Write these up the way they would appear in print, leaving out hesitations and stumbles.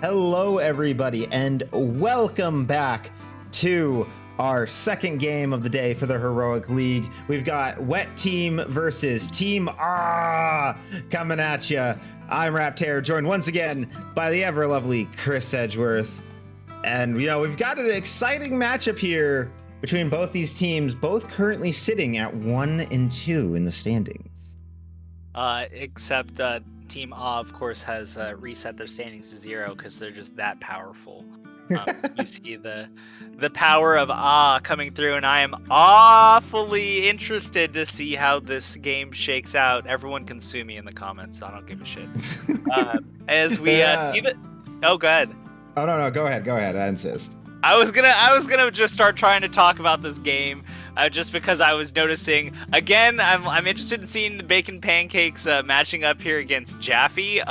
Hello, everybody, and welcome back to our second game of the day for the Heroic League. We've got Wet Team versus Team coming at you. I'm Raptor, joined once again by the ever-lovely Chris Edgeworth. And, we've got an exciting matchup here between both these teams, both currently sitting at 1 and 2 in the standings. Except Team A, of course, has reset their standings to 0 because they're just that powerful. You see the power of A coming through, and I am awfully interested to see how this game shakes out. Everyone can sue me in the comments, so I don't give a shit. As we see the... Oh, go ahead. Oh, no, go ahead, I insist. I was gonna just start trying to talk about this game, just because I was noticing. Again, I'm interested in seeing the bacon pancakes matching up here against Jaffe.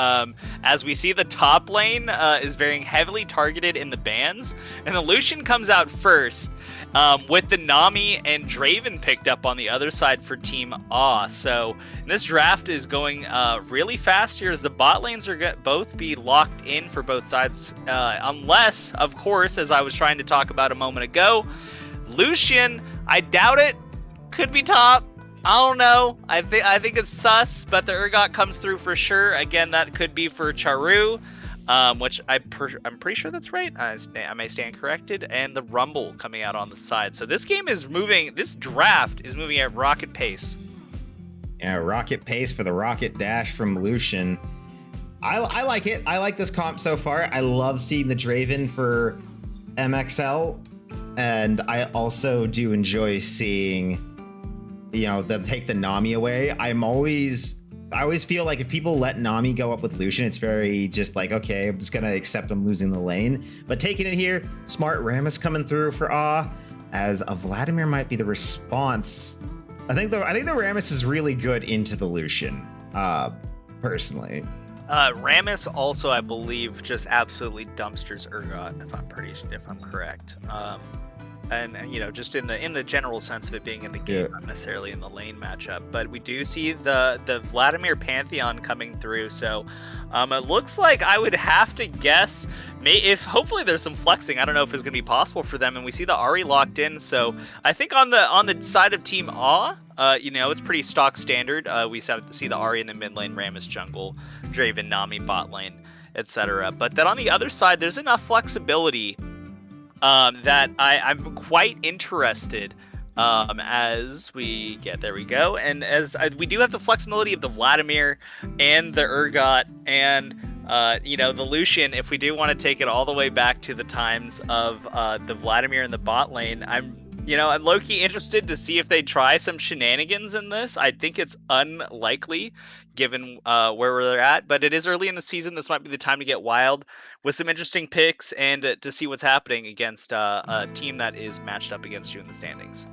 As we see, the top lane is very heavily targeted in the bans, and the Lucian comes out first, with the Nami and Draven picked up on the other side for Team A. So this draft is going really fast here, as the bot lanes are both be locked in for both sides, unless, of course, as I was trying to talk about a moment ago, Lucian, I doubt it, could be top. I don't know. I think it's sus, but the Urgot comes through for sure. Again, that could be for Charu, which I'm pretty sure that's right. I may stand corrected. And the Rumble coming out on the side. So this game is moving. This draft is moving at rocket pace. Yeah, rocket pace for the rocket dash from Lucian. I like it. I like this comp so far. I love seeing the Draven for MXL, and I also do enjoy seeing, them take the Nami away. I always feel like if people let Nami go up with Lucian, it's very just like, okay, I'm just gonna accept I'm losing the lane. But taking it here, smart Rammus coming through for as a Vladimir might be the response. I think the Rammus is really good into the Lucian, personally. Rammus also, I believe, just absolutely dumpsters Urgot, if I'm correct. And just in the general sense of it being in the game, not necessarily in the lane matchup. But we do see the Vladimir Pantheon coming through, so it looks like I would have to guess, if hopefully there's some flexing. I don't know if it's gonna be possible for them, and we see the Ahri locked in. So I think on the side of Team A, it's pretty stock standard. We see the Ahri in the mid lane, Rammus jungle, Draven, Nami bot lane, etc. But then on the other side, there's enough flexibility that I'm quite interested as we get, there we go, and we do have the flexibility of the Vladimir and the Urgot and the Lucian. If we do want to take it all the way back to the times of the Vladimir in the bot lane, I'm low-key interested to see if they try some shenanigans in this. I think it's unlikely given where we're at, but it is early in the season. This might be the time to get wild with some interesting picks and to see what's happening against a team that is matched up against you in the standings.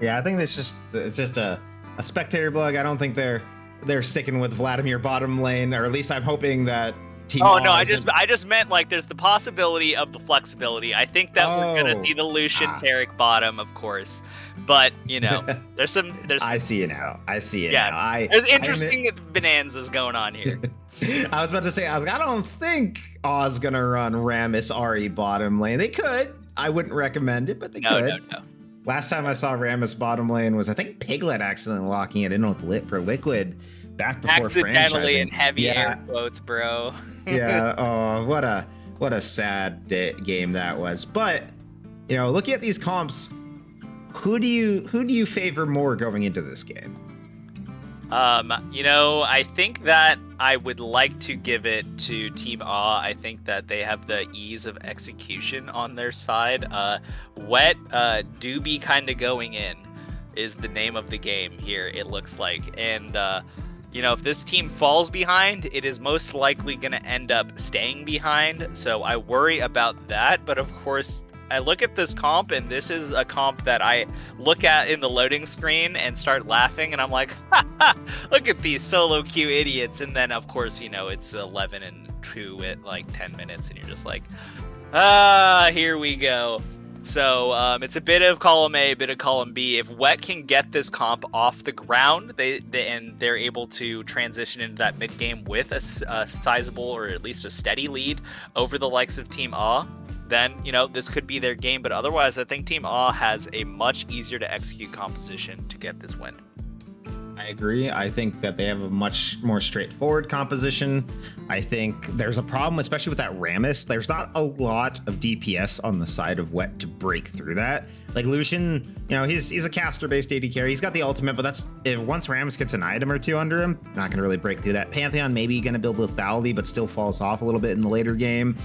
Yeah, I think it's just a spectator blog. I don't think they're sticking with Vladimir bottom lane, or at least I'm hoping that Team I just meant, like, there's the possibility of the flexibility. I think that we're gonna see the Lucian Taric bottom, of course, but there's I see it now. Now. There's interesting bonanzas going on here. I was about to say, I don't think Oz gonna run Rammus Ahri bottom lane. They could. I wouldn't recommend it, but they could. No. Last time I saw Rammus bottom lane was, I think, Piglet accidentally locking it in with Lit for Liquid back before accidentally franchising. In heavy air quotes, bro. Yeah. Oh, what a sad game that was. But looking at these comps, who do you favor more going into this game? I think that I would like to give it to Team A. I think that they have the ease of execution on their side. Wet do be kind of going in is the name of the game here, it looks like. And if this team falls behind, it is most likely going to end up staying behind. So I worry about that. But of course, I look at this comp, and this is a comp that I look at in the loading screen and start laughing, and I'm like, look at these solo queue idiots. And then, of course, it's 11 and 2 at like 10 minutes, and you're just like, here we go. So it's a bit of column A, a bit of column B. If Wet can get this comp off the ground, and they're able to transition into that mid game with a sizable or at least a steady lead over the likes of Team A, then this could be their game. But otherwise, I think Team A has a much easier to execute composition to get this win. I agree. I think that they have a much more straightforward composition. I think there's a problem, especially with that Rammus. There's not a lot of DPS on the side of Wet to break through that. Like Lucian, he's a caster-based AD carry. He's got the ultimate, but that's if once Rammus gets an item or two under him, not going to really break through that. Pantheon maybe going to build lethality, but still falls off a little bit in the later game.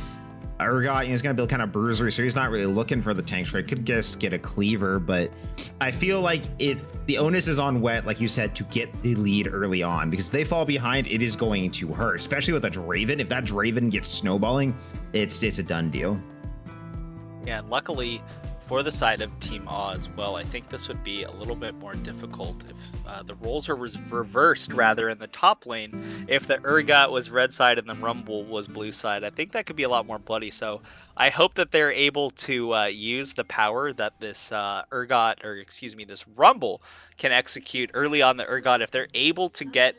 Urgot, he's going to build kind of bruisery, so he's not really looking for the tank strike. Could just get a cleaver, but I feel like the onus is on Wet, like you said, to get the lead early on, because if they fall behind, it is going to hurt, especially with a Draven. If that Draven gets snowballing, it's a done deal. Yeah, and luckily for the side of Team A as well, I think this would be a little bit more difficult if the roles are reversed rather in the top lane. If the Urgot was red side and the Rumble was blue side, I think that could be a lot more bloody. So I hope that they're able to use the power that this this Rumble can execute early on the Urgot. If they're able to get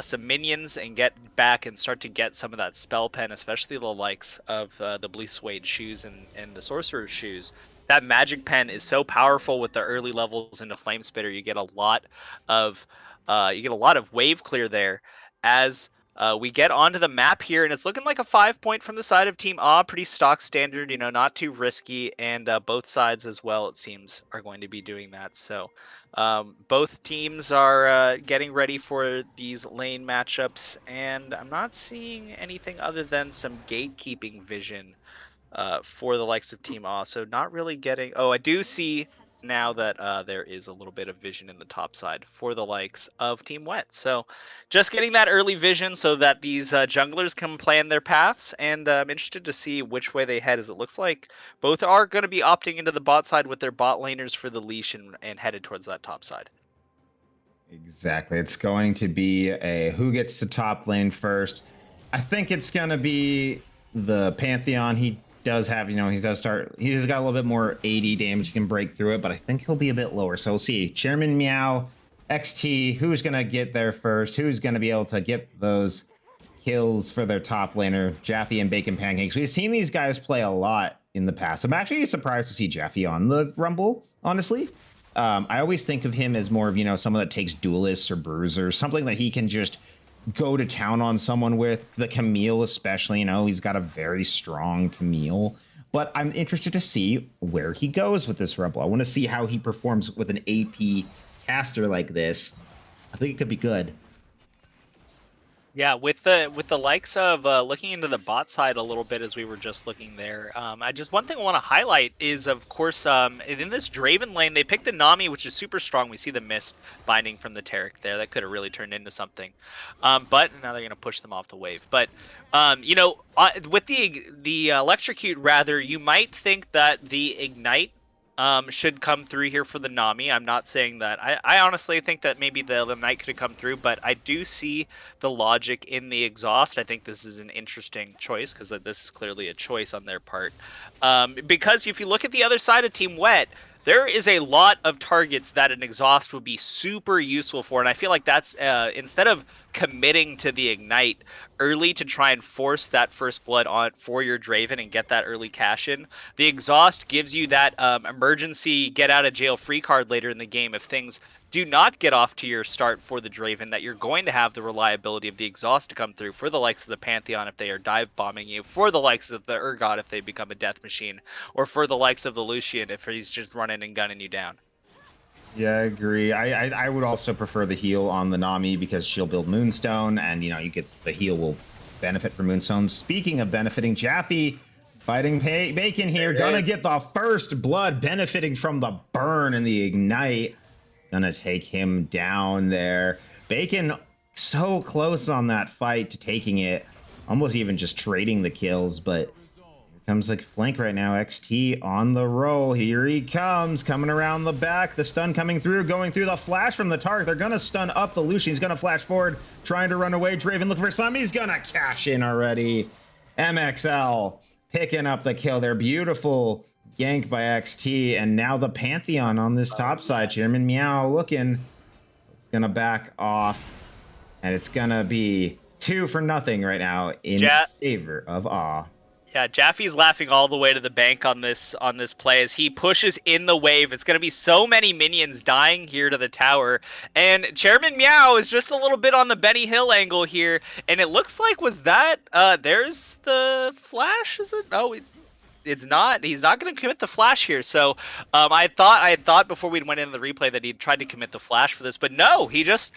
some minions and get back and start to get some of that spell pen, especially the likes of the blue suede shoes and the sorcerer's shoes. That magic pen is so powerful with the early levels into Flame Spitter. You get a lot of wave clear there as we get onto the map here, and it's looking like a 5-point from the side of Team A. Pretty stock standard, not too risky, and both sides as well, it seems, are going to be doing that. So both teams are getting ready for these lane matchups, and I'm not seeing anything other than some gatekeeping vision for the likes of Team A. So not really getting... Oh, I do see now that there is a little bit of vision in the top side for the likes of Team Wet. So just getting that early vision so that these junglers can plan their paths, and I'm interested to see which way they head, as it looks like both are going to be opting into the bot side with their bot laners for the leash and headed towards that top side. Exactly. It's going to be a who gets the top lane first. I think it's going to be the Pantheon. He does have, he's got a little bit more AD damage, he can break through it, but I think he'll be a bit lower. So we'll see. Chairman Meow, XT, who's going to get there first? Who's going to be able to get those kills for their top laner, Jaffe and Bacon Pancakes? We've seen these guys play a lot in the past. I'm actually surprised to see Jaffe on the Rumble, honestly. I always think of him as more of, someone that takes duelists or bruisers, something that he can just go to town on someone with. The Camille especially, he's got a very strong Camille, but I'm interested to see where he goes with this Rumble. I want to see how he performs with an AP caster like this. I think it could be good. Yeah, with the likes of looking into the bot side a little bit as we were just looking there, one thing I want to highlight is, of course, in this Draven lane, they picked the Nami, which is super strong. We see the mist binding from the Taric there. That could have really turned into something. But now they're going to push them off the wave. But, with the Electrocute, rather, you might think that the Ignite should come through here for the Nami. I'm not saying that. I honestly think that maybe the Knight could have come through, but I do see the logic in the exhaust. I think this is an interesting choice, because this is clearly a choice on their part. Because if you look at the other side of Team Wet, there is a lot of targets that an exhaust would be super useful for, and I feel like that's instead of committing to the Ignite early to try and force that first blood on for your Draven and get that early cash in, the exhaust gives you that emergency get out of jail free card later in the game if things do not get off to your start for the Draven, that you're going to have the reliability of the exhaust to come through for the likes of the Pantheon if they are dive bombing you, for the likes of the Urgot if they become a death machine, or for the likes of the Lucian if he's just running and gunning you down. Yeah, I agree. I would also prefer the heal on the Nami, because she'll build Moonstone, and you get the heal will benefit from Moonstone. Speaking of benefiting, Jaffe fighting Bacon here, gonna get the first blood, benefiting from the burn and the Ignite. Gonna take him down there. Bacon so close on that fight to taking it, almost even just trading the kills, but here comes a flank right now. XT on the roll. Here he comes, coming around the back. The stun coming through, going through the flash from the Tark. They're gonna stun up the Lucian. He's gonna flash forward, trying to run away. Draven looking for some. He's gonna cash in already. MXL picking up the kill there. Beautiful gank by XT, and now the Pantheon on this top side. Chairman Meow looking. It's gonna back off, and it's gonna be 2-0 right now in favor of Awe. Yeah, Jaffe's laughing all the way to the bank on this play as he pushes in the wave. It's going to be so many minions dying here to the tower. And Chairman Meow is just a little bit on the Benny Hill angle here. And it looks like, was that, there's the flash, is it? Oh, it's not. He's not going to commit the flash here. So I thought before we went into the replay that he tried to commit the flash for this, but no, he just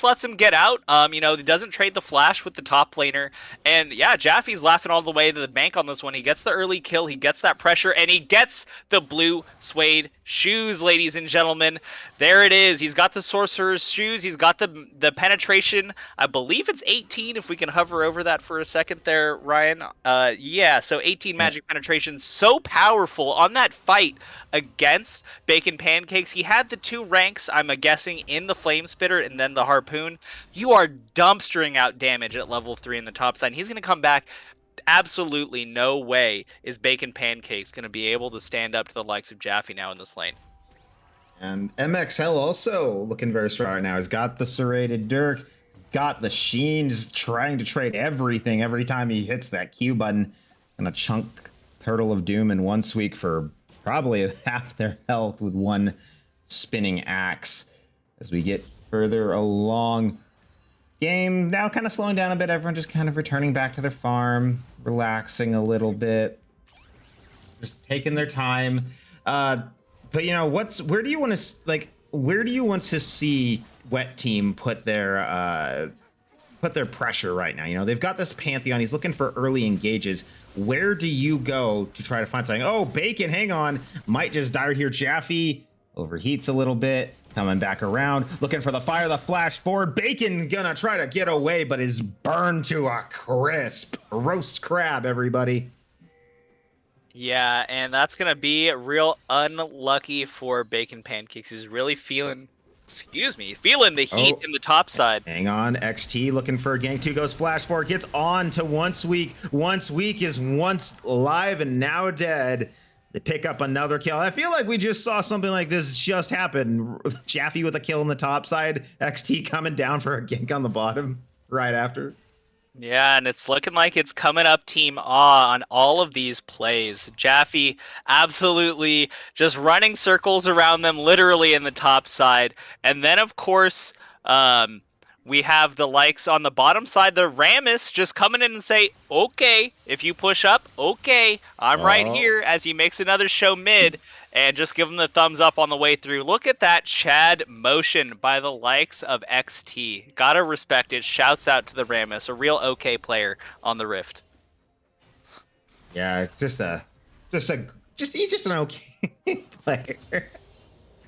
lets him get out. You know, he doesn't trade the flash with the top laner, and yeah, Jaffe's laughing all the way to the bank on this one. He gets the early kill, he gets that pressure, and he gets the blue suede shoes, ladies and gentlemen. There it is. He's got the sorcerer's shoes. He's got the penetration. I believe it's 18. If we can hover over that for a second there, Ryan. Yeah. So 18 magic penetration. So powerful on that fight against Bacon Pancakes. He had the 2 ranks, I'm guessing, in the Flame Spitter and then the Harpoon. You are dumpstering out damage at level 3 in the top side. He's going to come back. Absolutely no way is Bacon Pancakes going to be able to stand up to the likes of Jaffe now in this lane. And MXL also looking very strong right now. He's got the serrated Dirk, got the Sheen, just trying to trade everything every time he hits that Q button. Gonna chunk Turtle of Doom in one sweep for probably half their health with one spinning axe. As we get further along, game now kind of slowing down a bit. Everyone just kind of returning back to their farm, relaxing a little bit, just taking their time. But you know, where do you want to see Wet Team put their pressure right now? You know, they've got this Pantheon. He's looking for early engages. Where do you go to try to find something? Oh, Bacon, hang on, might just die here. Jaffe overheats a little bit, coming back around, looking for the fire, the flash forward. Bacon gonna try to get away, but is burned to a crisp. Roast crab, everybody. Yeah, and that's going to be real unlucky for Bacon Pancakes. He's really feeling the heat in the top side. Hang on, XT looking for a gank. 2 goes flash forward, gets on to Once Weak. Once Weak is once alive and now dead. They pick up another kill. I feel like we just saw something like this just happen. Jaffe with a kill on the top side, XT coming down for a gank on the bottom right after. Yeah, and it's looking like it's coming up Team Awe on all of these plays. Jaffe absolutely just running circles around them, literally in the top side. And then, of course, we have the likes on the bottom side, the Rammus just coming in and say, okay, if you push up, okay, I'm right here, as he makes another show mid. And just give him the thumbs up on the way through. Look at that Chad motion by the likes of XT. Gotta respect it. Shouts out to the Rammus, a real okay player on the Rift. Yeah, he's just an okay player.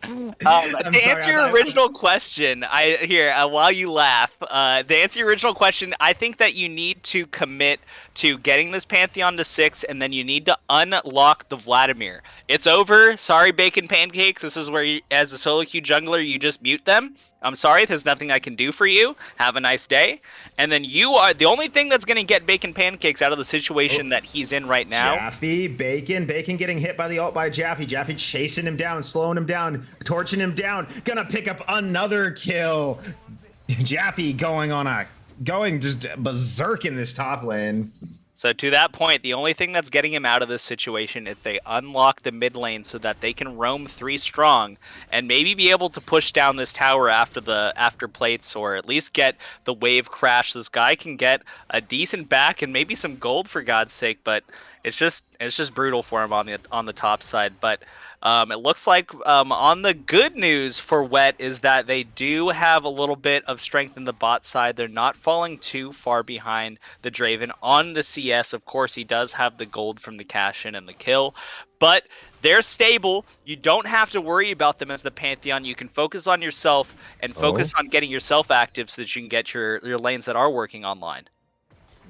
To answer your original question, while you laugh, to answer your original question, I think that you need to commit to getting this Pantheon to 6, and then you need to unlock the Vladimir. It's over. Sorry, Bacon Pancakes. This is where, you, as a solo queue jungler, you just mute them. I'm sorry, there's nothing I can do for you. Have a nice day. And then you are the only thing that's going to get Bacon Pancakes out of the situation that he's in right now. Jaffe, Bacon getting hit by the ult by Jaffe. Jaffe chasing him down, slowing him down, torching him down. Gonna pick up another kill. Jaffe going just berserk in this top lane. So to that point, the only thing that's getting him out of this situation is they unlock the mid lane so that they can roam 3 strong and maybe be able to push down this tower after plates, or at least get the wave crash. This guy can get a decent back and maybe some gold, for God's sake, but it's just brutal for him on the top side. But it looks like on the good news for Wet is that they do have a little bit of strength in the bot side. They're not falling too far behind the Draven on the CS. Of course, he does have the gold from the cash in and the kill, but they're stable. You don't have to worry about them as the Pantheon. You can focus on yourself and focus on getting yourself active so that you can get your lanes that are working online.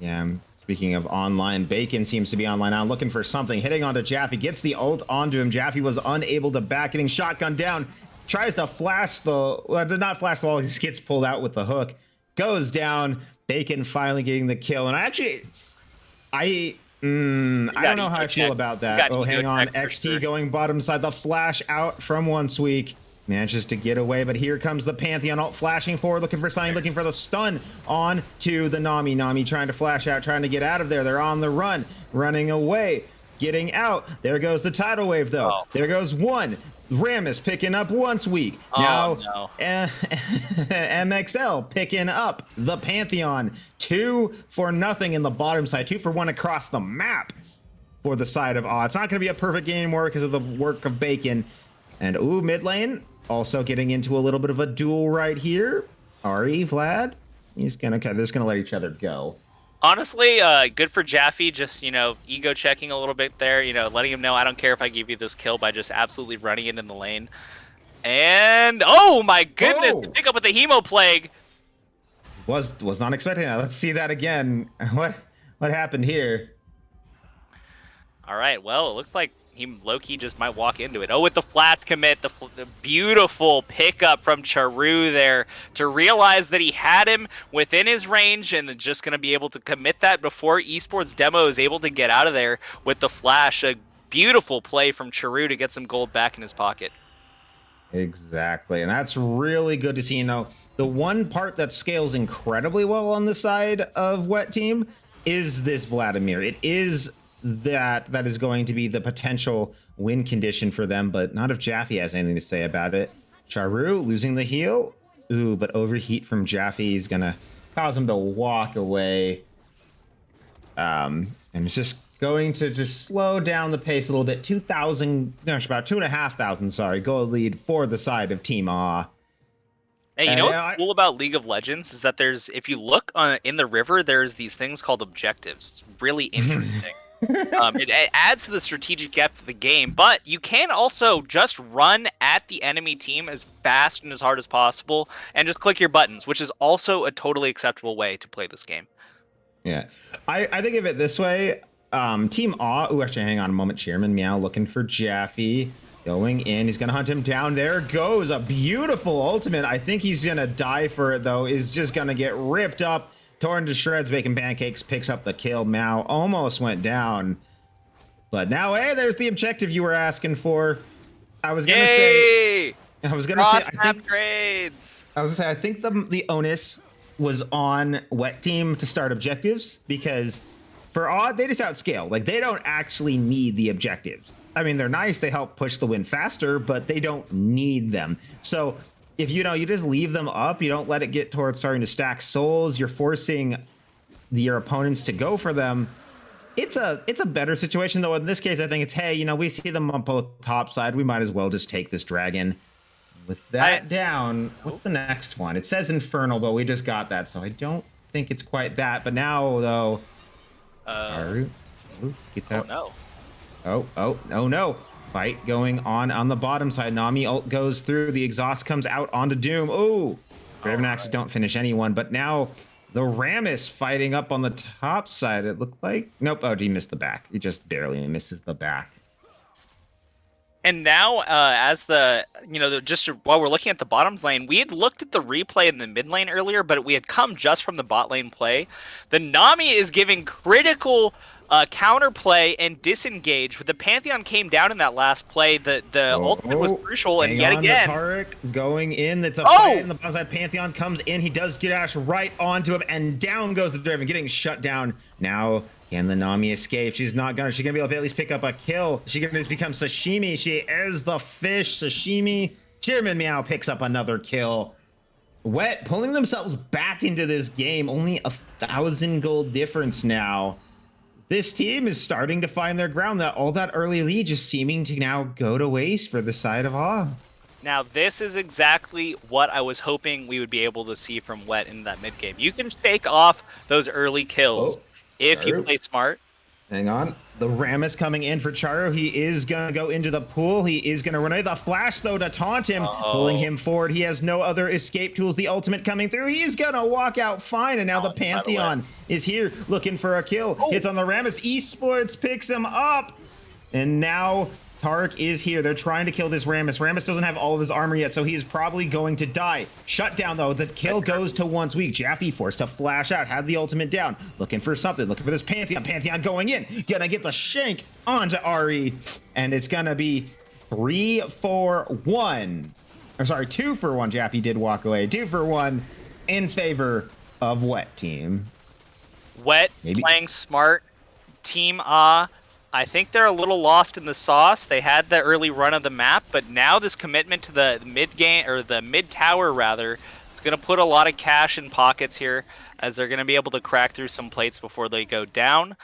Yeah. Speaking of online, Bacon seems to be online now, looking for something, hitting onto Jaffe, gets the ult onto him. Jaffe was unable to back, getting shotgun down, tries to flash did not flash the wall, he just gets pulled out with the hook, goes down. Bacon finally getting the kill. And I I don't know how I feel about that. Oh, hang on. XT going bottom side. The flash out from Once Week. Manages to get away, but here comes the Pantheon ult flashing forward, looking for something, looking for the stun on to the Nami. Nami trying to flash out, trying to get out of there. They're on the run, running away, getting out. There goes the tidal wave, though. Oh. There goes one. Rammus picking up Once Week. Now, no. MXL picking up the Pantheon. 2-0 in the bottom side. 2-1 across the map for the side of AAA. It's not going to be a perfect game anymore because of the work of Bacon. And, ooh, mid lane. Also getting into a little bit of a duel right here. Ari, Vlad. They're just going to let each other go. Honestly, good for Jaffe, just, ego checking a little bit there, letting him know I don't care if I give you this kill by just absolutely running it in the lane. And, oh my goodness, pick up with the Hemo Plague. Was not expecting that. Let's see that again. What happened here? All right, well, it looks like he low-key just might walk into it. Oh, with the flash commit, the beautiful pickup from Charu there to realize that he had him within his range and just going to be able to commit that before Esports Demo is able to get out of there with the flash. A beautiful play from Charu to get some gold back in his pocket. Exactly, and that's really good to see. The one part that scales incredibly well on the side of Wet Team is this Vladimir. It is that is going to be the potential win condition for them, but not if Jaffe has anything to say about it. Charu losing the heal. Ooh, but overheat from Jaffe is gonna cause him to walk away. And it's just going to just slow down the pace a little bit. 2,000, gosh, about 2,500, sorry, gold lead for the side of Team AAA. Hey, you know what's cool about League of Legends is that if you look in the river, there's these things called objectives. It's really interesting. It adds to the strategic depth of the game, but you can also just run at the enemy team as fast and as hard as possible and just click your buttons, which is also a totally acceptable way to play this game. Yeah, I think of it this way. Team AAA, ooh, actually, hang on a moment. Chairman Meow looking for Jaffe. Going in, he's gonna hunt him down. There goes a beautiful ultimate. I think he's gonna die for it, though. Is just gonna get ripped up. Torn to shreds, Bacon Pancakes picks up the kill. Mao almost went down. But now, hey, there's the objective you were asking for. I was going to say... upgrades. I think the onus was on Wet Team to start objectives, because for Odd, they just outscale. Like, they don't actually need the objectives. I mean, they're nice. They help push the win faster, but they don't need them. So... if you just leave them up, you don't let it get towards starting to stack souls, you're forcing your opponents to go for them. It's a better situation, though. In this case, I think it's, hey, we see them on both top side. We might as well just take this dragon. With that down, what's the next one? It says Infernal, but we just got that, so I don't think it's quite that. But now, though... gets out. Oh, no. Fight going on the bottom side. Nami ult goes through. The exhaust comes out onto Doom. Ooh! Draven Axes don't finish anyone, but now the Rammus fighting up on the top side, it looked like. Nope. Oh, he missed the back. He just barely misses the back. And now, as just while we're looking at the bottom lane, we had looked at the replay in the mid lane earlier, but we had come just from the bot lane play. The Nami is giving critical counterplay and disengage. When the Pantheon came down in that last play, the ultimate was crucial, and yet again... Taric going in. That's a fight in the bottom side. Pantheon comes in. He does get Ash right onto him, and down goes the Draven, getting shut down. Now, can the Nami escape? She's not gonna. She's gonna be able to at least pick up a kill. She's gonna just become Sashimi. She is the fish. Sashimi. Chairman Meow picks up another kill. Wet pulling themselves back into this game. Only 1,000 gold difference now. This team is starting to find their ground. That all that early lead just seeming to now go to waste for the side of AAA. Now, this is exactly what I was hoping we would be able to see from Wet in that mid game. You can shake off those early kills if you play smart. Hang on. The Rammus coming in for Charu. He is going to go into the pool. He is going to run away. The flash, though, to taunt him, pulling him forward. He has no other escape tools. The ultimate coming through. He's going to walk out fine. And now the Pantheon is here looking for a kill. Hits on the Rammus. Esports picks him up. And now Tarek is here. They're trying to kill this Rammus. Rammus doesn't have all of his armor yet, so he's probably going to die. Shut down, though. The kill goes to Once Weak. Jaffe forced to flash out, had the ultimate down. Looking for something. Looking for this Pantheon. Pantheon going in. Gonna get the shank onto Ari. And it's gonna be 3-4-1. I'm sorry, 2-for-1. Jaffe did walk away. 2-for-1 in favor of Wet Team. Wet, Maybe. Playing smart. Team A. I think they're a little lost in the sauce. They had the early run of the map, but now this commitment to the mid game, or the mid tower rather, is going to put a lot of cash in pockets here, as they're going to be able to crack through some plates before they go down.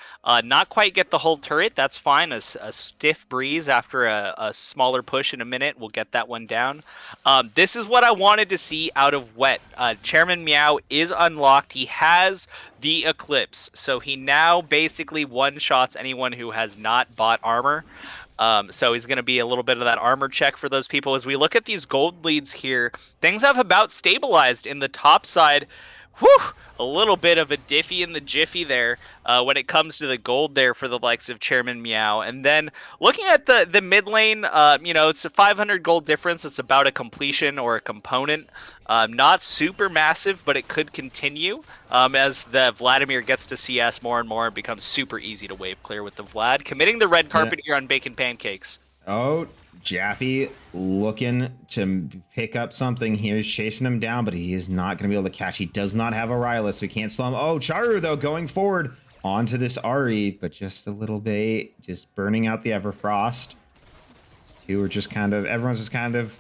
Not quite get the whole turret, that's fine. A stiff breeze after a smaller push in a minute will get that one down. This is what I wanted to see out of Wet. Chairman Meow is unlocked. He has the Eclipse, so he now basically one-shots anyone who has not bought armor. So he's going to be a little bit of that armor check for those people. As we look at these gold leads here, things have about stabilized in the top side. Whew! A little bit of a diffy in the jiffy there when it comes to the gold there for the likes of Chairman Meow. And then looking at the mid lane, it's a 500 gold difference. It's about a completion or a component. Not super massive, but it could continue as the Vladimir gets to CS more and more and becomes super easy to wave clear with the Vlad. Committing the red carpet here on Bacon Pancakes. Oh, Jaffe looking to pick up something here. He's chasing him down, but he is not going to be able to catch. He does not have a Rylus, so he can't slow him. Oh, Charu, though, going forward onto this Ari, but just a little bit, just burning out the Everfrost. Two are just kind of, everyone's just kind of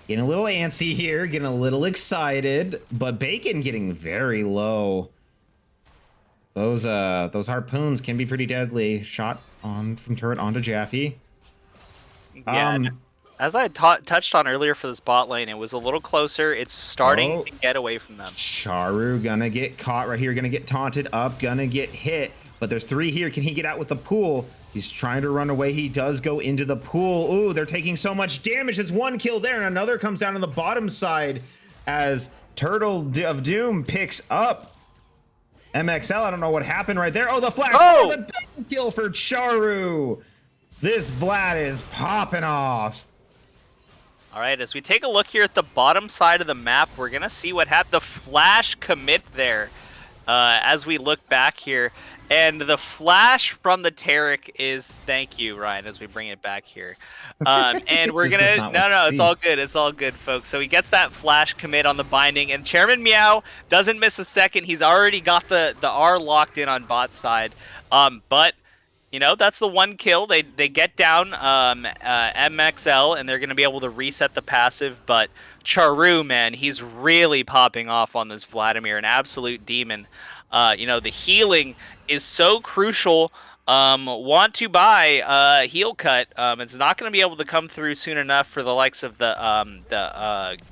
getting a little antsy here, getting a little excited, but Bacon getting very low. Those harpoons can be pretty deadly. Shot on from turret onto Jaffe. Yeah, as I touched on earlier for this bot lane, it was a little closer. It's starting to get away from them. Charu gonna get caught right here, gonna get taunted up, gonna get hit, but there's three here. Can he get out with the pool? He's trying to run away. He does go into the pool. Ooh, they're taking so much damage. There's one kill there, and another comes down on the bottom side as Turtle of Doom picks up MXL. I don't know what happened right there. Oh, the flash. Oh, the double kill for Charu. This Vlad is popping off. All right, as we take a look here at the bottom side of the map, we're going to see what happened. The flash commit there as we look back here. And the flash from the Tarek is, thank you, Ryan, as we bring it back here. And we're going to, no, it's all good. It's all good, folks. So he gets that flash commit on the binding, and Chairman Meow doesn't miss a second. He's already got the R locked in on bot side. But that's the one kill. They get down MXL, and they're going to be able to reset the passive. But Charu, man, he's really popping off on this Vladimir, an absolute demon. The healing is so crucial. Want to buy heal cut. It's not going to be able to come through soon enough for the likes of the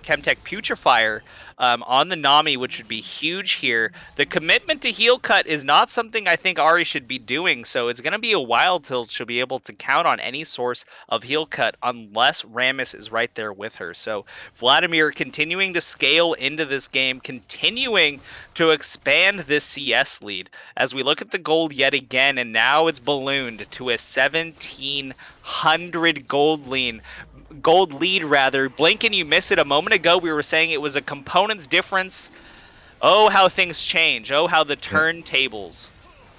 Chemtech Putrefier on the Nami, which would be huge here. The commitment to heal cut is not something I think Ari should be doing, so it's going to be a while till she'll be able to count on any source of heal cut unless Rammus is right there with her. So Vladimir continuing to scale into this game, continuing to expand this CS lead as we look at the gold yet again, and now it's ballooned to a 1,700 gold lead. Blink and you miss it. A moment ago we were saying it was a components difference. Oh, how things change. Oh, how the turntables.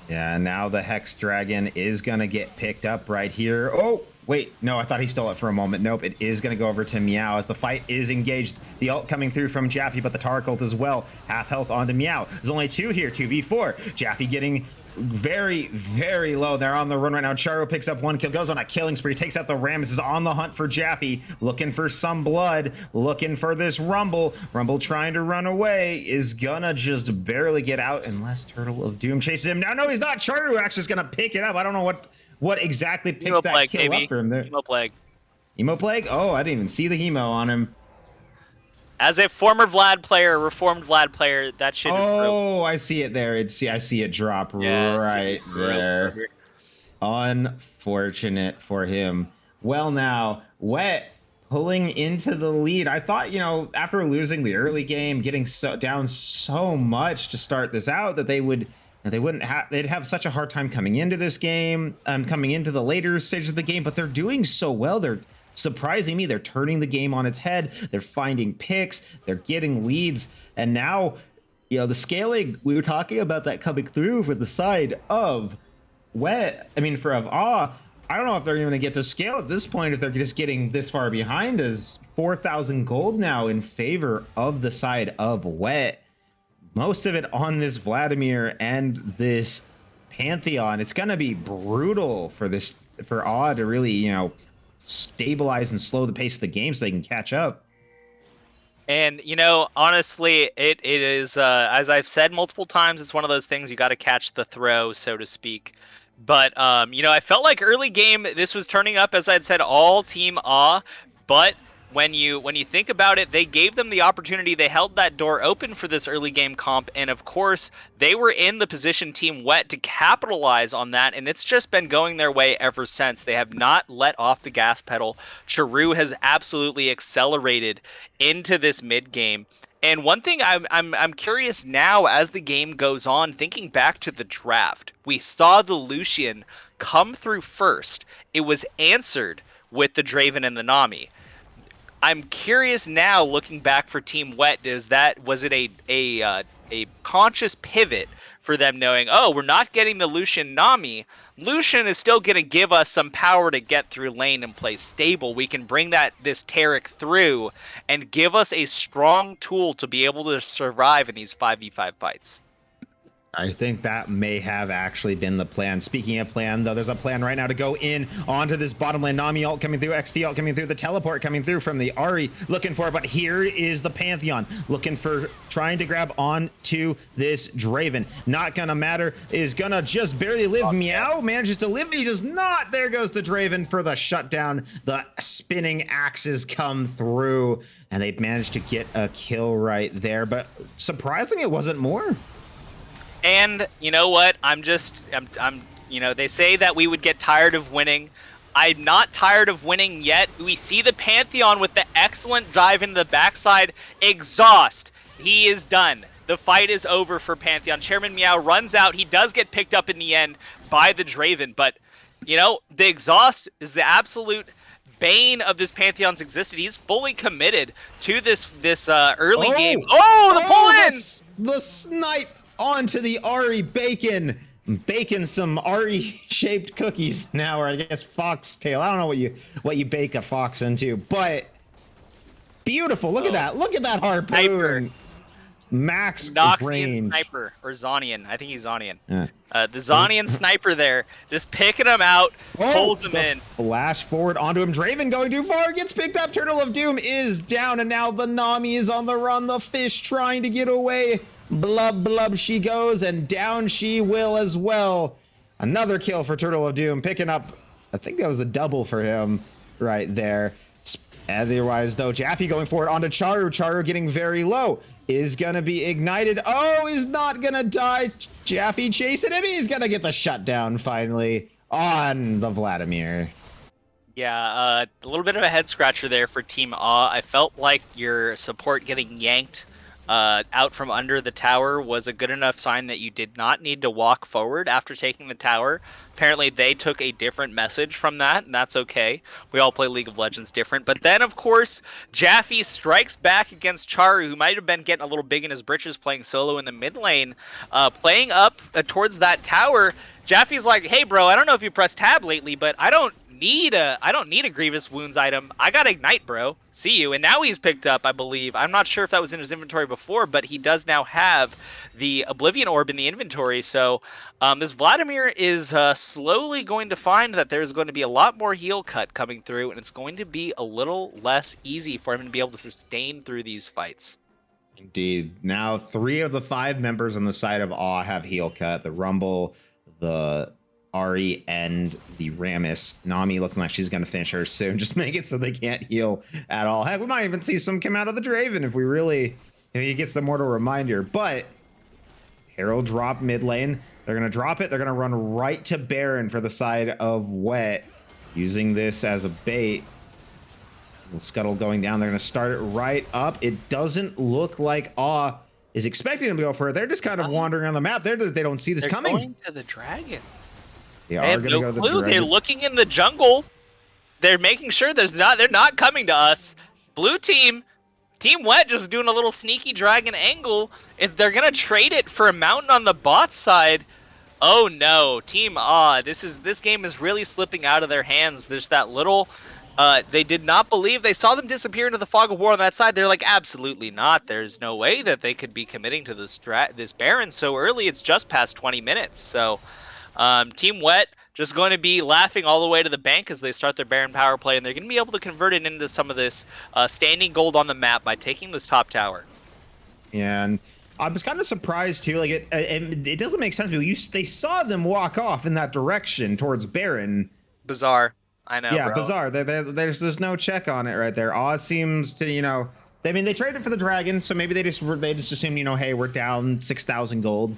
Yeah, now the Hex Dragon is gonna get picked up right here. Oh, wait, no, I thought he stole it for a moment. Nope, it is gonna go over to Meow as the fight is engaged. The ult coming through from Jaffe, but the Tarek ult as well. Half health onto Meow. There's only two here, 2v4. Jaffe getting very, very low. They're on the run right now. Charu picks up one kill, goes on a killing spree, takes out the Rammus, is on the hunt for Jaffe, looking for some blood, looking for this Rumble. Rumble trying to run away, is gonna just barely get out unless Turtle of Doom chases him. Now, no, he's not. Charu actually is gonna pick it up. I don't know what exactly picked Emo that plague, kill baby. up for him there. Emo plague. Emo plague? Oh, I didn't even see the hemo on him. As a former Vlad player, reformed Vlad player, that shit is broke. I see it there. I see it drop Yeah, right there. Unfortunate for him. Well, now, Wet pulling into the lead. I thought, after losing the early game, getting down so much to start this out, that they would And they'd have such a hard time coming into this game, coming into the later stage of the game, but they're doing so well. They're surprising me. They're turning the game on its head. They're finding picks. They're getting leads. And now, the scaling, we were talking about that coming through for the side of of Awe. I don't know if they're even going to get to scale at this point if they're just getting this far behind, as 4,000 gold now in favor of the side of Wet. Most of it on this Vladimir and this Pantheon. It's going to be brutal for Awe to really, stabilize and slow the pace of the game so they can catch up. And, honestly, it is, as I've said multiple times, it's one of those things you got to catch the throw, so to speak. But, I felt like early game, this was turning up, as I'd said, all Team Awe. But when you think about it, they gave them the opportunity. They held that door open for this early game comp. And, of course, they were in the position Team Wet to capitalize on that. And it's just been going their way ever since. They have not let off the gas pedal. Charu has absolutely accelerated into this mid game. And one thing I'm curious now as the game goes on, thinking back to the draft, we saw the Lucian come through first. It was answered with the Draven and the Nami. I'm curious now, looking back for Team Wet, was it a conscious pivot for them, knowing, oh, we're not getting the Lucian Nami. Lucian is still going to give us some power to get through lane and play stable. We can bring this Taric through and give us a strong tool to be able to survive in these 5v5 fights. I think that may have actually been the plan. Speaking of plan, though, there's a plan right now to go in onto this bottom lane. Nami ult coming through, XT ult coming through, the teleport coming through from the Ahri, looking for it. But here is the Pantheon, looking for, trying to grab onto this Draven. Not gonna matter, is gonna just barely live. Meow manages to live, he does not. There goes the Draven for the shutdown. The spinning axes come through, and they managed to get a kill right there. But surprisingly, it wasn't more. And you know what? They say that we would get tired of winning. I'm not tired of winning yet. We see the Pantheon with the excellent dive into the backside. Exhaust. He is done. The fight is over for Pantheon. Chairman Meow runs out. He does get picked up in the end by the Draven. But, the exhaust is the absolute bane of this Pantheon's existence. He's fully committed to this early game. Oh, the pull-in! The snipe onto the Ahri baking some Ahri-shaped cookies now, or I guess foxtail. I don't know what you bake a fox into, but beautiful. Look at that. Look at that harpoon. Sniper. Max Noxian sniper, or Zonian. I think he's Zonian. The Zonian sniper there, just picking him out, pulls him in. Flash forward onto him. Draven going too far, gets picked up. Turtle of Doom is down, and now the Nami is on the run. The fish trying to get away. Blub, blub she goes, and down she will as well. Another kill for Turtle of Doom, picking up, I think that was the double for him right there. Otherwise, though, Jaffe going forward onto Charu. Charu getting very low. Is gonna be ignited. Oh, he's not gonna die. Jaffe chasing him. He's gonna get the shutdown finally on the Vladimir. Yeah, a little bit of a head scratcher there for Team Awe. I felt like your support getting yanked out from under the tower was a good enough sign that you did not need to walk forward after taking the tower. Apparently they took a different message from that, and that's okay. We all play League of Legends different. But then, of course, Jaffe strikes back against Charu, who might have been getting a little big in his britches playing solo in the mid lane. Playing up towards that tower, Jaffe's like, hey bro, I don't know if you pressed tab lately, but I don't need a Grievous Wounds item. I got Ignite, bro. See you. And now he's picked up, I believe. I'm not sure if that was in his inventory before, but he does now have the Oblivion Orb in the inventory. So this Vladimir is slowly going to find that there's going to be a lot more heal cut coming through, and it's going to be a little less easy for him to be able to sustain through these fights. Indeed. Now 3 of the 5 members on the side of Awe have heal cut. The Rumble, the Ahri, and the Rammus. Nami looking like she's going to finish her soon. Just make it so they can't heal at all. Heck, we might even see some come out of the Draven if he gets the Mortal Reminder. But Herald drop mid lane. They're going to drop it. They're going to run right to Baron for the side of Wet, using this as a bait. Scuttle going down. They're going to start it right up. It doesn't look like Awe is expecting them to go for it. They're just kind of wandering on the map. They don't see this coming. Going to the dragon. They have are going to no go to the clue. dragon. They're looking in the jungle. They're making sure they're not coming to us. Blue team, Team Wet just doing a little sneaky dragon angle. If they're gonna trade it for a mountain on the bot side, oh no, Team this game is really slipping out of their hands. There's that little they did not believe. They saw them disappear into the fog of war on that side. They're like, absolutely not. There's no way that they could be committing to this Baron so early. It's just past 20 minutes. So Team Wet just going to be laughing all the way to the bank as they start their Baron power play, and they're going to be able to convert it into some of this standing gold on the map by taking this top tower. And I was kind of surprised too. Like it doesn't make sense. They saw them walk off in that direction towards Baron. Bizarre. I know. Yeah, bro. bizarre. There's no check on it right there. Oz seems to, they traded for the dragon, so maybe they just assumed, hey, we're down 6,000 gold.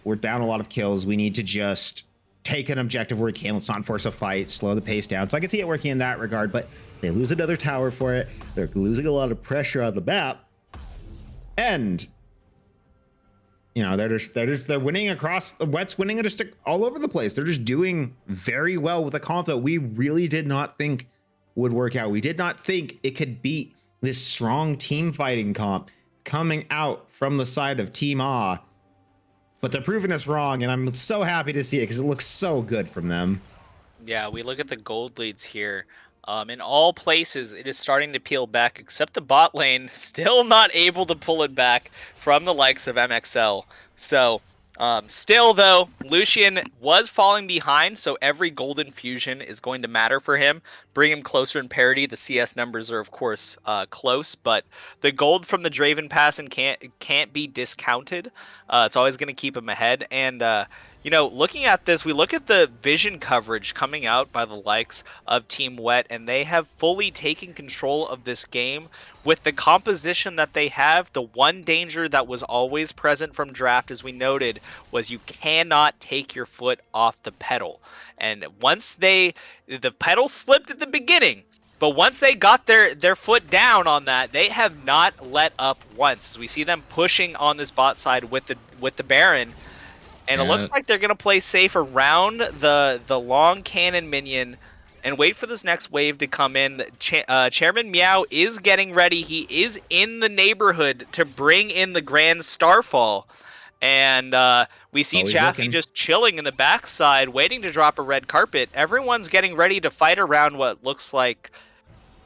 We're down a lot of kills. We need to just take an objective where we can. Let's not force a fight, slow the pace down. So I can see it working in that regard, but they lose another tower for it. They're losing a lot of pressure on the map. And they're winning across the Wet's winning just all over the place. They're just doing very well with a comp that we really did not think would work out. We did not think it could beat this strong team fighting comp coming out from the side of Team A. But they're proving us wrong, and I'm so happy to see it because it looks so good from them. Yeah, we look at the gold leads here. In all places, it is starting to peel back, except the bot lane, still not able to pull it back from the likes of MXL. So, still though, Lucian was falling behind, so every golden fusion is going to matter for him. Bring him closer in parity. The CS numbers are, of course, close, but the gold from the Draven Pass and can't be discounted. It's always going to keep him ahead. And looking at this, we look at the vision coverage coming out by the likes of Team Wet, and they have fully taken control of this game with the composition that they have. The one danger that was always present from draft, as we noted, was you cannot take your foot off the pedal. And once the pedal slipped at the beginning, but once they got their foot down on that, they have not let up once. As we see them pushing on this bot side with the Baron. And it looks like they're going to play safe around the long cannon minion and wait for this next wave to come in. Chairman Meow is getting ready. He is in the neighborhood to bring in the Grand Starfall. And we see Jaffe just chilling in the backside, waiting to drop a red carpet. Everyone's getting ready to fight around what looks like...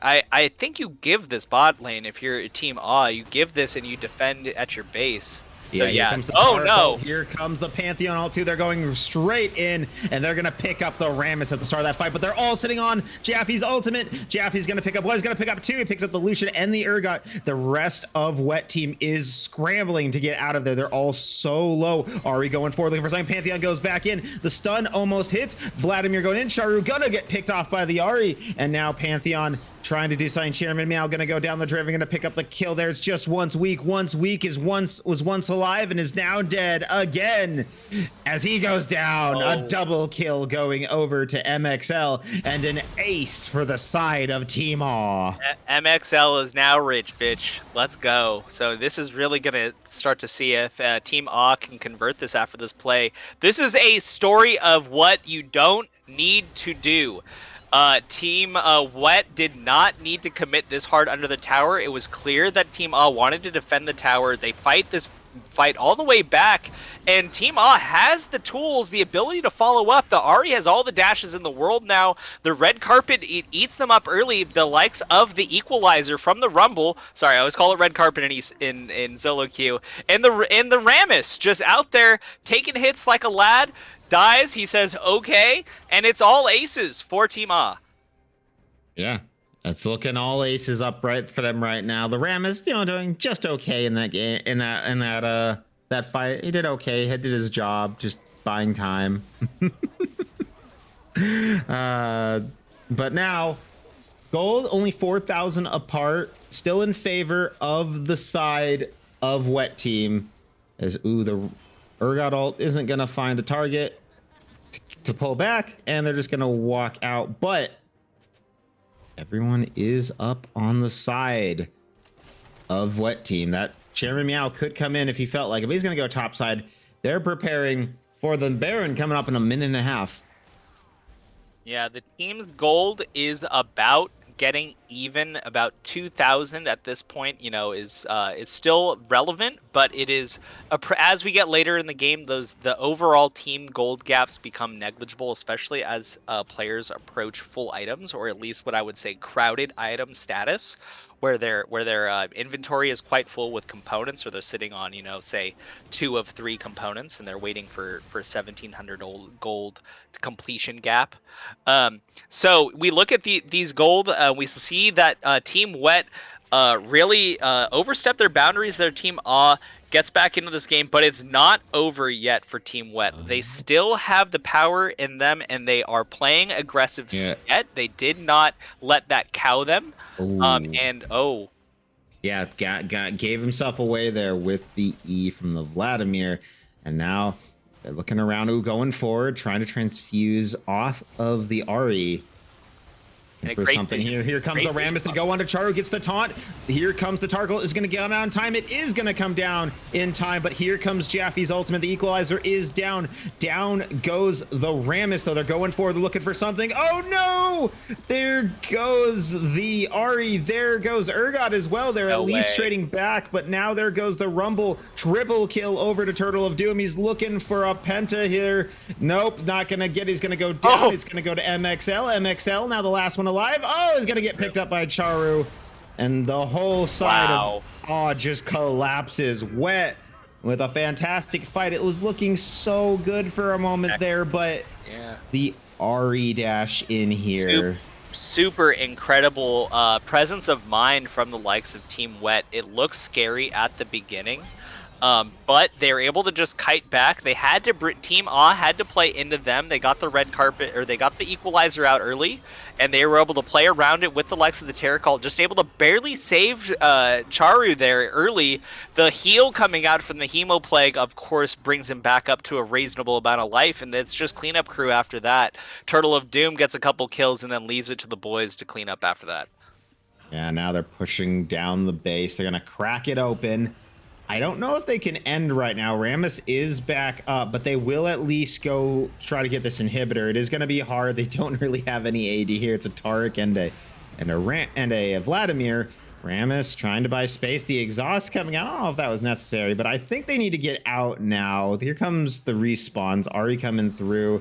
I think you give this bot lane, if you're Team A, you give this and you defend at your base. So yeah, oh no! Here comes the Pantheon ult too. They're going straight in, and they're gonna pick up the Rammus at the start of that fight. But they're all sitting on Jaffe's ultimate. Jaffe's gonna pick up one. He's gonna pick up two. He picks up the Lucian and the Urgot. The rest of Wet Team is scrambling to get out of there. They're all so low. Ari going forward, looking for something. Pantheon goes back in. The stun almost hits. Vladimir going in. Charu gonna get picked off by the Ari, and now Pantheon trying to do something. Chairman Meow gonna go down the Draven, gonna pick up the kill. There's just once weak. Once weak was once alive and is now dead again. As he goes down, a double kill going over to MXL and an ace for the side of Team A. MXL is now rich, bitch. Let's go. So this is really gonna start to see if Team A can convert this after this play. This is a story of what you don't need to do. Team Wet did not need to commit this hard under the tower. It was clear that Team A wanted to defend the tower. They fight this fight all the way back, and Team A has the tools, the ability to follow up. The Ahri has all the dashes in the world now. The red carpet, it eats them up early. The likes of the equalizer from the Rumble. Sorry, I always call it red carpet in solo queue. And the Rammus just out there taking hits like a lad. Dies, he says okay, and it's all aces for Team A. Yeah, it's looking all aces up right for them right now. The Ram is, doing just okay in that game, in that fight. He did okay. He did his job, just buying time. But now, gold only 4,000 apart, still in favor of the side of Wet Team. As the Urgot ult isn't gonna find a target to pull back, and they're just gonna walk out. But everyone is up on the side of Wet Team. That Chairman Meow could come in if he felt like, if he's going to go top side. They're preparing for the Baron coming up in a minute and a half. Yeah, the team's gold is about getting even, about 2,000 at this point. You know, is it's still relevant, but it is as we get later in the game, the overall team gold gaps become negligible, especially as players approach full items, or at least what I would say crowded item status, where their inventory is quite full with components, or they're sitting on, you know, say 2 of 3 components, and they're waiting for 1,700 gold completion gap. So we look at these gold. We see that Team Wet really overstepped their boundaries. Their Team Aw gets back into this game, but it's not over yet for Team Wet. They still have the power in them, and they are playing aggressive yet. They did not let that cow them. Yeah, gave himself away there with the E from the Vladimir, and now they're looking around, going forward, trying to transfuse off of the Ari. And for something here. Here comes the Rammus. They go on to Charu, gets the taunt. Here comes the Targle. Is going to come out in time. It is going to come down in time, but here comes Jaffe's ultimate. The equalizer is down. Down goes the Rammus, though. They're going forward. They're looking for something. Oh, no! There goes the Ari. There goes Urgot as well. They're at least trading back, but now there goes the Rumble. Triple kill over to Turtle of Doom. He's looking for a Penta here. Nope, not going to get it. He's going to go down. It's going to go to MXL. MXL, now the last one alive. Oh, is gonna get picked up by Charu, and the whole side of Aw just collapses. Wet with a fantastic fight. It was looking so good for a moment there, but the Ari dash in here. Super incredible presence of mind from the likes of Team Wet. It looks scary at the beginning. But they were able to just kite back. They had to Team Aw had to play into them. They got the red carpet, or they got the equalizer out early, and they were able to play around it with the likes of the Terror Cult, just able to barely save Charu there early. The heal coming out from the Hemo Plague, of course, brings him back up to a reasonable amount of life, and it's just cleanup crew after that. Turtle of Doom gets a couple kills and then leaves it to the boys to clean up after that. Yeah, now they're pushing down the base. They're gonna crack it open. I don't know if they can end right now. Rammus is back up, but they will at least go try to get this inhibitor. It is going to be hard. They don't really have any AD here. It's a Taric and a Vladimir. Rammus trying to buy space. The exhaust coming out. I don't know if that was necessary, but I think they need to get out now. Here comes the respawns. Ari coming through.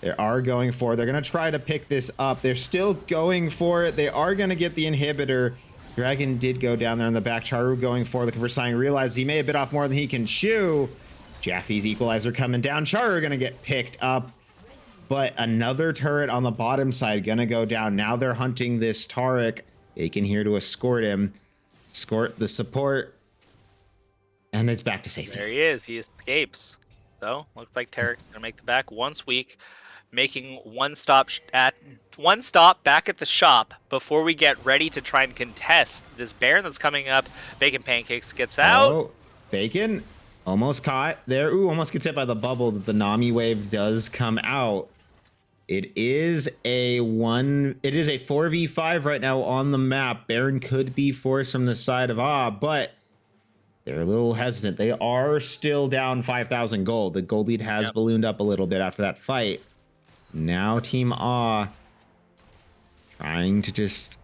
They are going for it. They're going to try to pick this up. They're still going for it. They are going to get the inhibitor. Dragon did go down there in the back. Charu going for looking for Sign. Realized he may have bit off more than he can chew. Jaffe's equalizer coming down. Charu gonna get picked up. But another turret on the bottom side gonna go down. Now they're hunting this Taric. Bacon here to escort him. Escort the support. And it's back to safety. There he is. He escapes. So, looks like Taric's gonna make the back once week, making one stop back at the shop before we get ready to try and contest this Baron that's coming up. Bacon Pancakes gets out. Oh, Bacon almost caught there. Ooh, almost gets hit by the bubble that the Nami wave does come out. It is a 4v5 right now on the map. Baron could be forced from the side of but they're a little hesitant. They are still down 5,000 gold. The gold lead has ballooned up a little bit after that fight. Now Team Aw trying to just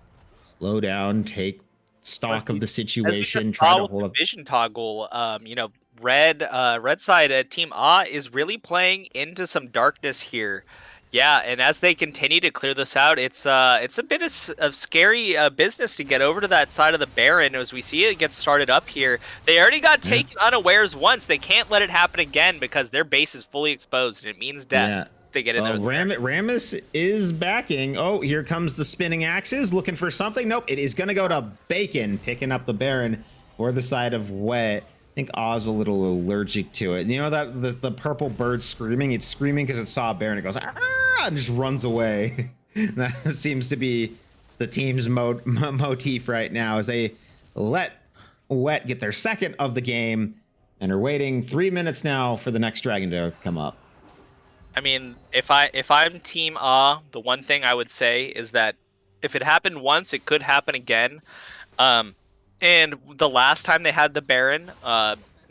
slow down, take stock of the situation, try to hold up. Vision toggle. Red side Team Aw is really playing into some darkness here. Yeah, and as they continue to clear this out, it's a bit of scary business to get over to that side of the Baron. As we see it get started up here, they already got taken unawares once. They can't let it happen again because their base is fully exposed, and it means death. Yeah. They get in there. Rammus is backing. Oh, here comes the spinning axes, looking for something. Nope, it is going to go to Bacon, picking up the Baron for the side of Wet. I think Aw's a little allergic to it. You know that the purple bird screaming? It's screaming because it saw a Baron. It goes, and just runs away. That seems to be the team's motif right now, as they let Wet get their second of the game and are waiting 3 minutes now for the next dragon to come up. I mean, if I'm Team Aw, the one thing I would say is that if it happened once, it could happen again. And the last time they had the Baron,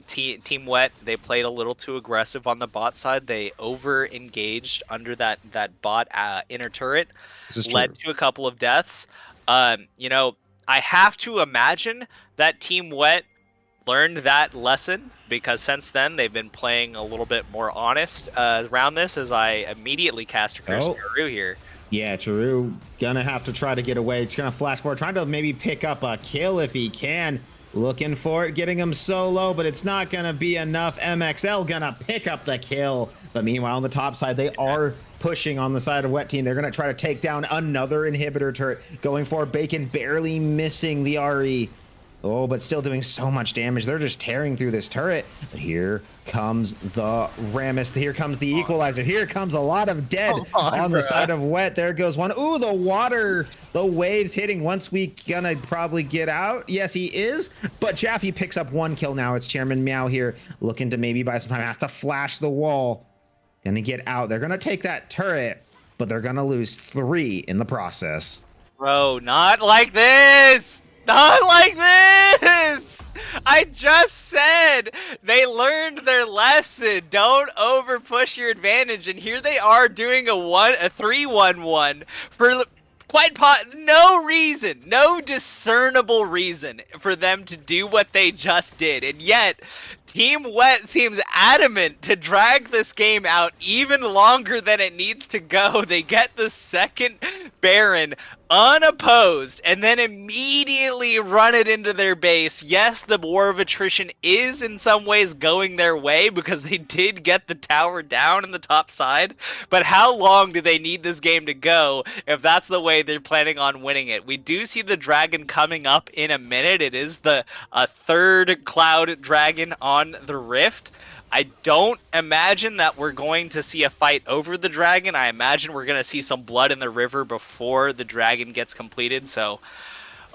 Team Wet, they played a little too aggressive on the bot side. They over engaged under that bot inner turret, This is led true. to a couple of deaths. You know, I have to imagine that Team Wet learned that lesson, because since then they've been playing a little bit more honest around this, as I immediately cast a curse Naru here. Yeah, Chiru gonna have to try to get away. He's gonna flash forward, trying to maybe pick up a kill if he can. Looking for it, getting him so low, but it's not gonna be enough. MXL gonna pick up the kill. But meanwhile, on the top side, they are pushing on the side of Wet Team. They're gonna try to take down another inhibitor turret. Going for Bacon, barely missing the RE. Oh, but still doing so much damage. They're just tearing through this turret. But here comes the Rammus. Here comes the Equalizer. Here comes a lot of dead on the side of Wet. There goes one. Ooh, the water. The waves hitting. Once we gonna probably get out. Yes, he is. But Jaffe picks up one kill now. It's Chairman Meow here, looking to maybe buy some time. Has to flash the wall. Gonna get out. They're gonna take that turret, but they're gonna lose 3 in the process. Bro, not like this! Not like this! I just said they learned their lesson. Don't over push your advantage, and here they are doing a 3-1-1 for no reason, no discernible reason for them to do what they just did. And yet, Team Wet seems adamant to drag this game out even longer than it needs to go. They get the second Baron unopposed and then immediately run it into their base. Yes, the war of attrition is in some ways going their way, because they did get the tower down in the top side, but how long do they need this game to go if that's the way they're planning on winning it? We do see the dragon coming up in a minute. It is the third cloud dragon on the rift. I don't imagine that we're going to see a fight over the dragon. I imagine we're going to see some blood in the river before the dragon gets completed. So,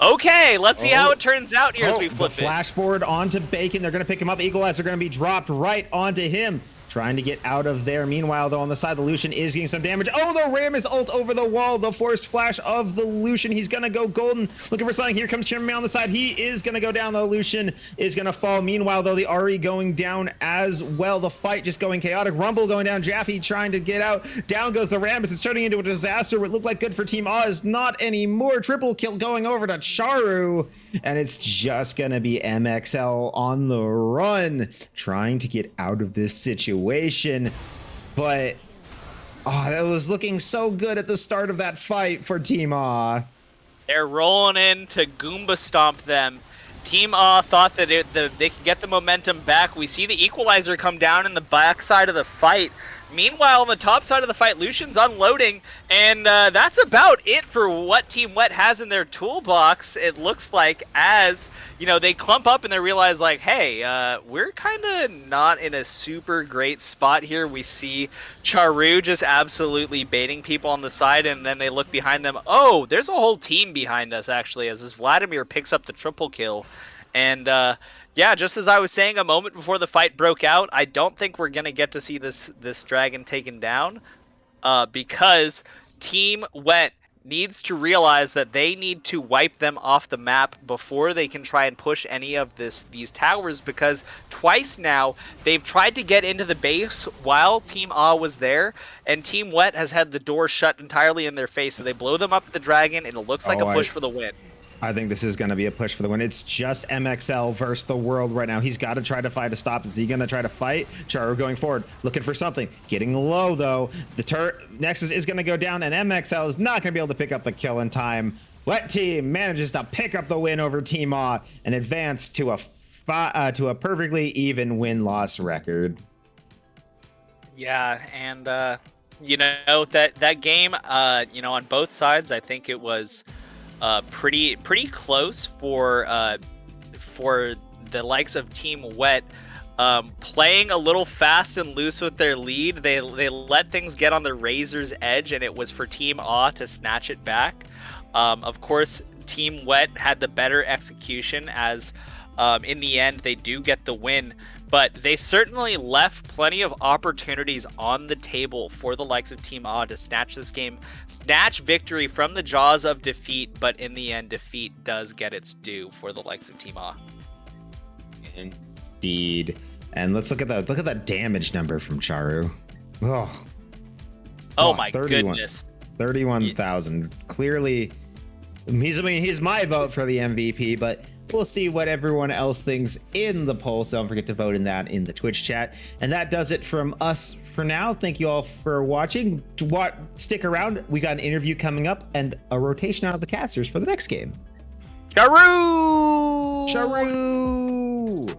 okay, let's see how it turns out here as we flip it. Flash forward onto Bacon. They're going to pick him up. Equalizer going to be dropped right onto him. Trying to get out of there. Meanwhile, though, on the side, the Lucian is getting some damage. Oh, the Rammus ult over the wall. The forced flash of the Lucian. He's going to go golden. Looking for something. Here comes Chairman on the side. He is going to go down. The Lucian is going to fall. Meanwhile, though, the RE going down as well. The fight just going chaotic. Rumble going down. Jaffe trying to get out. Down goes the Rammus. It's turning into a disaster. What looked like good for Team A is not anymore. Triple kill going over to Charu. And it's just going to be MXL on the run, trying to get out of this situation. But that was looking so good at the start of that fight for Team A. They're rolling in to Goomba stomp them. Team A thought that they could get the momentum back. We see the Equalizer come down in the backside of the fight. Meanwhile, on the top side of the fight, Lucian's unloading, and that's about it for what Team Wet has in their toolbox. It looks like, as you know, they clump up and they realize, like, hey, we're kind of not in a super great spot here. We see Charu just absolutely baiting people on the side, and then they look behind them. Oh, there's a whole team behind us, actually, as this Vladimir picks up the triple kill. And yeah, just as I was saying a moment before the fight broke out, I don't think we're going to get to see this dragon taken down, because Team Wet needs to realize that they need to wipe them off the map before they can try and push any of these towers, because twice now they've tried to get into the base while Team A was there, and Team Wet has had the door shut entirely in their face, so they blow them up at the dragon, and it looks like a push for the win. I think this is going to be a push for the win. It's just MXL versus the world right now. He's got to try to find a stop. Is he going to try to fight? Charu going forward, looking for something. Getting low, though. The Nexus is going to go down, and MXL is not going to be able to pick up the kill in time. Wet Team manages to pick up the win over Team A and advance to a perfectly even win-loss record. Yeah, and you know, that game, you know, on both sides, I think it was pretty close for the likes of Team Wet, playing a little fast and loose with their lead. They let things get on the razor's edge, and it was for Team A to snatch it back. Of course, Team Wet had the better execution, as in the end they do get the win. but they certainly left plenty of opportunities on the table for the likes of Team A to snatch this game, snatch victory from the jaws of defeat, but in the end, defeat does get its due for the likes of Team A. Indeed. And let's look at that damage number from Charu. Oh my goodness. 31,000. Clearly, he's my vote for the MVP, but we'll see what everyone else thinks in the poll. So don't forget to vote in that in the Twitch chat. And that does it from us for now. Thank you all for watching. Stick around. We got an interview coming up and a rotation out of the casters for the next game. Charu! Charu!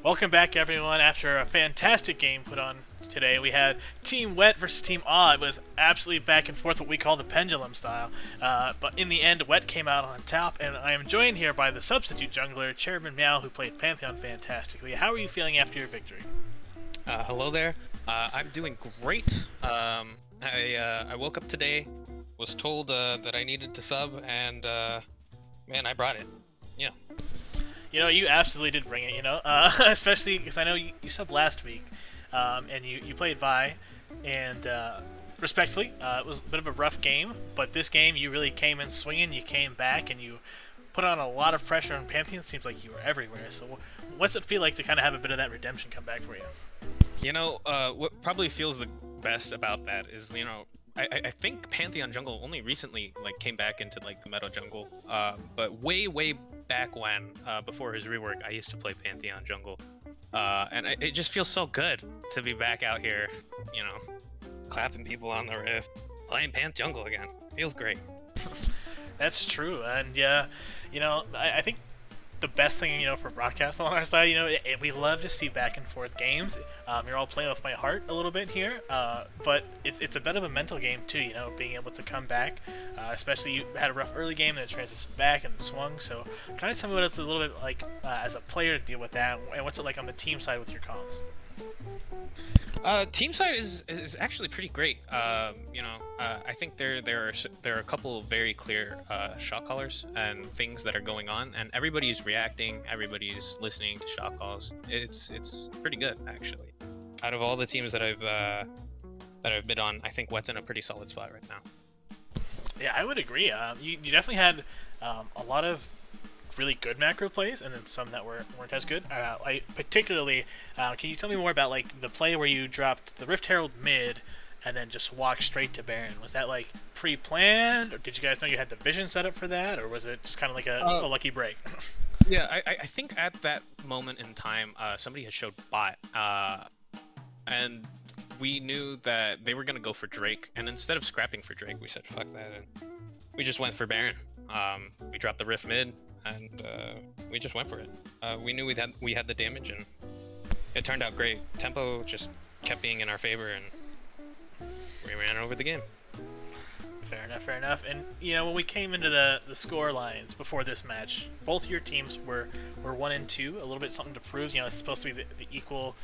Welcome back, everyone. After a fantastic game put on today, we had Team Wet versus Team Aw. It was absolutely back and forth, what we call the pendulum style. But in the end, Wet came out on top, and I am joined here by the substitute jungler, Chairman Meow, who played Pantheon fantastically. How are you feeling after your victory? Hello there. I'm doing great. I woke up today, was told that I needed to sub, and man, I brought it. Yeah. You know, you absolutely did bring it, especially because I know you subbed last week, and you played Vi, and respectfully, it was a bit of a rough game, but this game you really came in swinging, you came back, and you put on a lot of pressure on Pantheon. It seems like you were everywhere, so what's it feel like to kind of have a bit of that redemption come back for you? You know, what probably feels the best about that is, I think Pantheon jungle only recently came back into the meta jungle, but way back when, before his rework, I used to play Pantheon jungle, and it just feels so good to be back out here, clapping people on the rift, playing Panth jungle again. Feels great. That's true, and I think the best thing, for broadcast on our side, we love to see back and forth games. You're all playing with my heart a little bit here, but it's a bit of a mental game too, being able to come back, especially you had a rough early game and then transitioned back and swung, so kind of tell me what it's a little bit like as a player to deal with that, and what's it like on the team side with your comms? Team side is actually pretty great. I think there are a couple of very clear shot callers and things that are going on, and everybody's reacting, everybody's listening to shot calls. It's pretty good actually. Out of all the teams that I've been on, I think Wet's in a pretty solid spot right now. Yeah, I would agree. You definitely had a lot of really good macro plays, and then some that weren't as good. Particularly, can you tell me more about the play where you dropped the Rift Herald mid and then just walked straight to Baron? Was that pre-planned, or did you guys know you had the vision set up for that, or was it just kind of like a lucky break? Yeah, I think at that moment in time, somebody had showed bot, and we knew that they were gonna go for Drake, and instead of scrapping for Drake, we said fuck that, and we just went for Baron. We dropped the Rift mid, and we just went for it. We knew we had the damage, and it turned out great. Tempo just kept being in our favor, and we ran over the game. Fair enough. And when we came into the score lines before this match, both your teams were 1 and 2, a little bit something to prove. It's supposed to be the equal,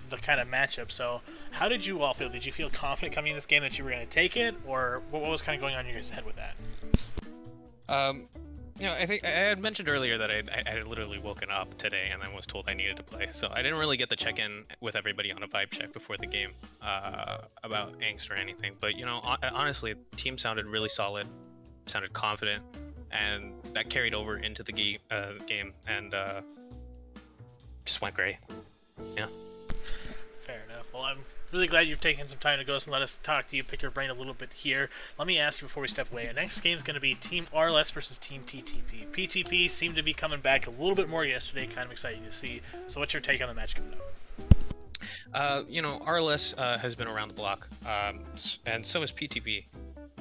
the kind of matchup. So how did you all feel? Did you feel confident coming in this game that you were going to take it, or what was kind of going on in your guys' head with that? I think I had mentioned earlier that I had literally woken up today and then was told I needed to play, so I didn't really get to check in with everybody on a vibe check before the game about angst or anything. But honestly, the team sounded really solid, sounded confident, and that carried over into the game and just went great. Yeah. Fair enough. Well, I'm really glad you've taken some time to go and let us talk to you, pick your brain a little bit here. Let me ask you before we step away. Our next game is going to be Team RLS versus Team PTP. PTP seemed to be coming back a little bit more yesterday. Kind of exciting to see. So what's your take on the match coming up? RLS has been around the block, and so is PTP.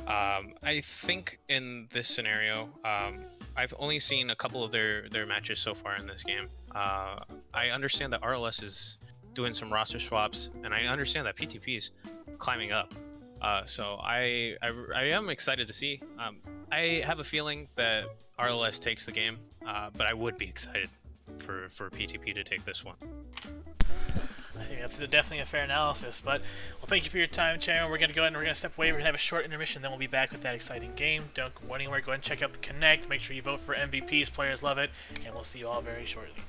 I think in this scenario, I've only seen a couple of their matches so far in this game. I understand that RLS is doing some roster swaps, and I understand that PTP is climbing up. So I am excited to see. I have a feeling that RLS takes the game, but I would be excited for PTP to take this one. I think that's definitely a fair analysis. But thank you for your time, Chairman. We're going to go ahead and we're going to step away. We're going to have a short intermission, then we'll be back with that exciting game. Don't go anywhere. Go ahead and check out the Connect. Make sure you vote for MVPs. Players love it. And we'll see you all very shortly.